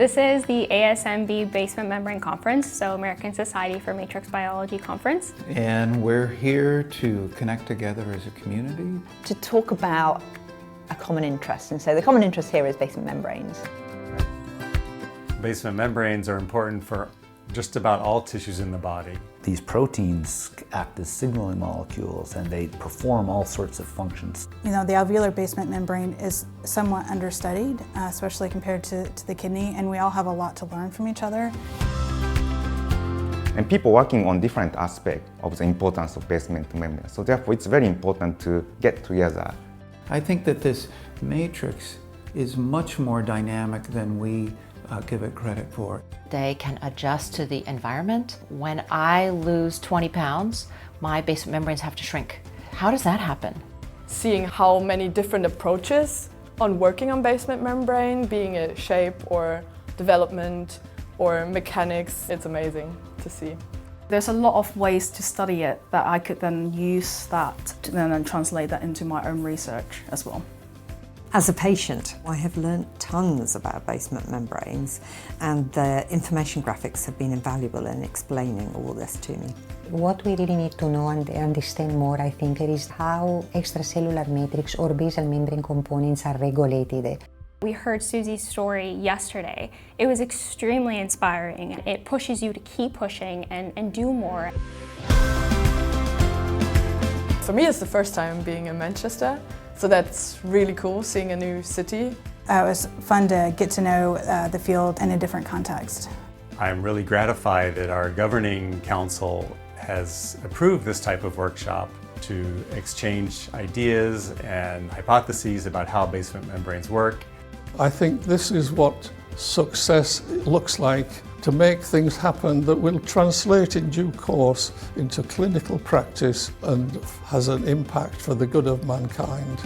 This is the ASMB Basement Membrane Conference, so American Society for Matrix Biology Conference. And we're here to connect together as a community. To talk about a common interest, and so the common interest here is basement membranes. Basement membranes are important for just about all tissues in the body. These proteins act as signaling molecules and they perform all sorts of functions. You know, the alveolar basement membrane is somewhat understudied, especially compared to the kidney, and we all have a lot to learn from each other. And people working on different aspects of the importance of basement membrane. So therefore it's very important to get together. I think that this matrix is much more dynamic than we give it credit for. They can adjust to the environment. When I lose 20 pounds, my basement membranes have to shrink. How does that happen? Seeing how many different approaches on working on basement membrane, being it shape or development or mechanics, it's amazing to see. There's a lot of ways to study it that I could then use that to then translate that into my own research as well. As a patient, I have learnt tons about basement membranes, and the information graphics have been invaluable in explaining all this to me. What we really need to know and understand more, I think, is how extracellular matrix or basal membrane components are regulated. We heard Susie's story yesterday. It was extremely inspiring. It pushes you to keep pushing and do more. For me, it's the first time being in Manchester, so that's really cool, seeing a new city. It was fun to get to know the field in a different context. I'm really gratified that our governing council has approved this type of workshop to exchange ideas and hypotheses about how basement membranes work. I think this is what success looks like, to make things happen that will translate in due course into clinical practice and has an impact for the good of mankind.